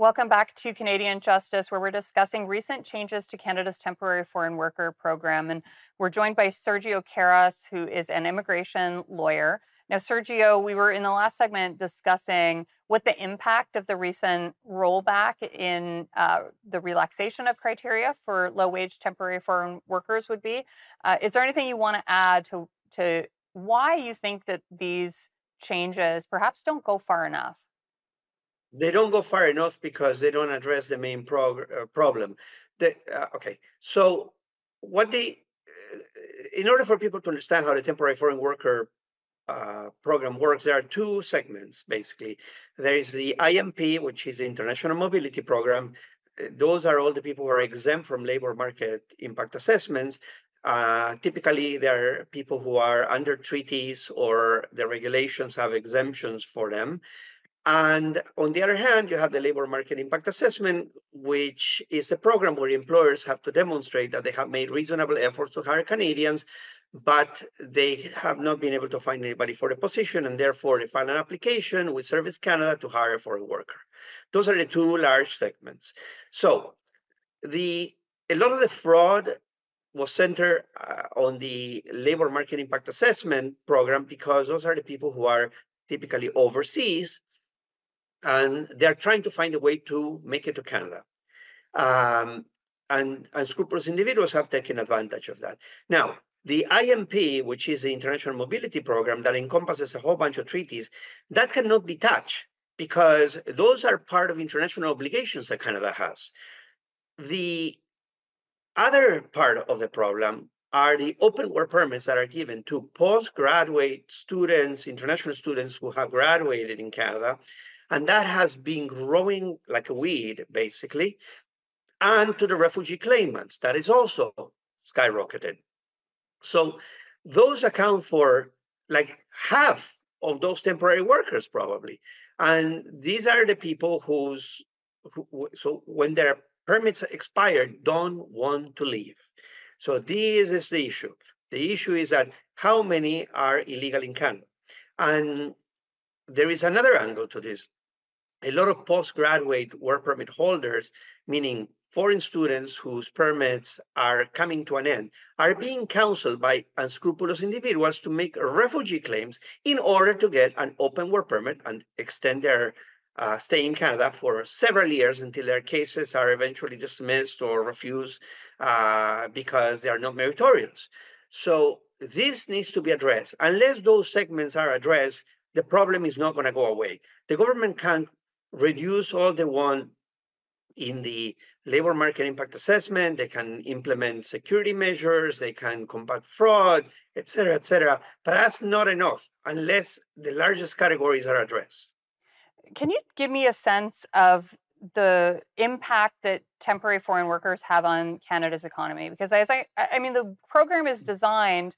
Welcome back to Canadian Justice, where we're discussing recent changes to Canada's temporary foreign worker program. And we're joined by Sergio Karas, who is an immigration lawyer. Now, Sergio, we were in the last segment discussing what the impact of the recent rollback in the relaxation of criteria for low-wage temporary foreign workers would be. Is there anything you want to add to why you think that these changes perhaps don't go far enough? They don't go far enough because they don't address the main problem. Okay, so what they, uh, in order for people to understand how the temporary foreign worker program works, there are two segments basically. There is the IMP, which is the International Mobility Program. Those are all the people who are exempt from labor market impact assessments. Typically, they're people who are under treaties or the regulations have exemptions for them. And on the other hand, you have the labor market impact assessment, which is a program where employers have to demonstrate that they have made reasonable efforts to hire Canadians, but they have not been able to find anybody for the position, and therefore they file an application with Service Canada to hire a foreign worker. Those are the two large segments. So a lot of the fraud was centered on the labor market impact assessment program because those are the people who are typically overseas and they're trying to find a way to make it to Canada. Um, and unscrupulous individuals have taken advantage of that. Now, the IMP, which is the International Mobility Program that encompasses a whole bunch of treaties, that cannot be touched because those are part of international obligations that Canada has. The other part of the problem are the open work permits that are given to postgraduate students, international students who have graduated in Canada, and that has been growing like a weed, basically, and to the refugee claimants, that is also skyrocketed. So those account for like half of those temporary workers, probably. And these are the people so when their permits expire, don't want to leave. So this is the issue. The issue is that how many are illegal in Canada? And there is another angle to this. A lot of postgraduate work permit holders, meaning foreign students whose permits are coming to an end, are being counseled by unscrupulous individuals to make refugee claims in order to get an open work permit and extend their stay in Canada for several years until their cases are eventually dismissed or refused because they are not meritorious. So this needs to be addressed. Unless those segments are addressed, the problem is not going to go away. The government can reduce all they want in the labor market impact assessment. They can implement security measures. They can combat fraud, et cetera, but that's not enough unless the largest categories are addressed. Can you give me a sense of the impact that temporary foreign workers have on Canada's economy? Because I mean, the program is designed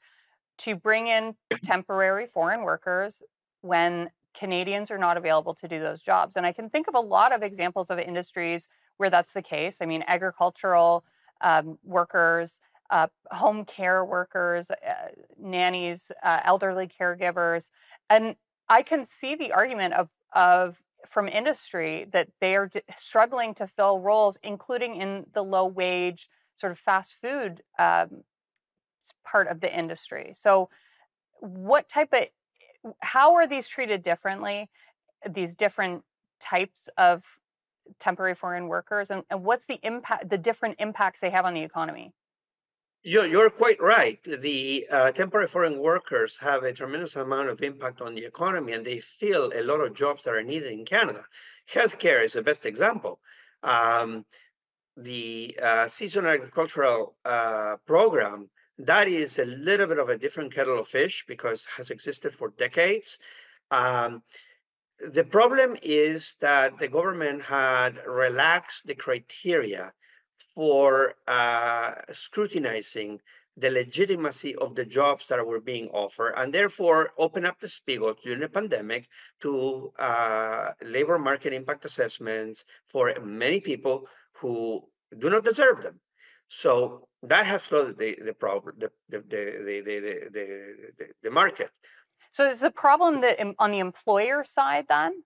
to bring in temporary foreign workers when Canadians are not available to do those jobs. And I can think of a lot of examples of industries where that's the case. I mean, agricultural workers, home care workers, nannies, elderly caregivers. And I can see the argument of from industry that they are struggling to fill roles, including in the low wage sort of fast food part of the industry. So what type of how are these treated differently, these different types of temporary foreign workers, and what's the impact, the different impacts they have on the economy? You're quite right. The temporary foreign workers have a tremendous amount of impact on the economy, and they fill a lot of jobs that are needed in Canada. Healthcare is the best example. Um, the seasonal agricultural program, that is a little bit of a different kettle of fish because it has existed for decades. Um, the problem is that the government had relaxed the criteria for scrutinizing the legitimacy of the jobs that were being offered, and therefore open up the spigot during the pandemic to labor market impact assessments for many people who do not deserve them. So that has flooded the problem, the market. So is the problem that on the employer side then?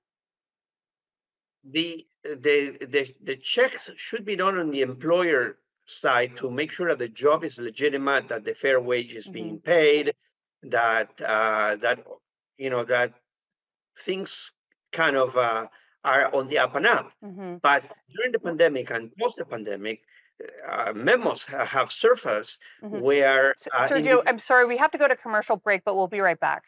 The the checks should be done on the employer side to make sure that the job is legitimate, that the fair wage is being paid, that that that things kind of are on the up and up. But during the pandemic and post the pandemic, memos have surfaced where Sergio, I'm sorry, we have to go to commercial break, but we'll be right back.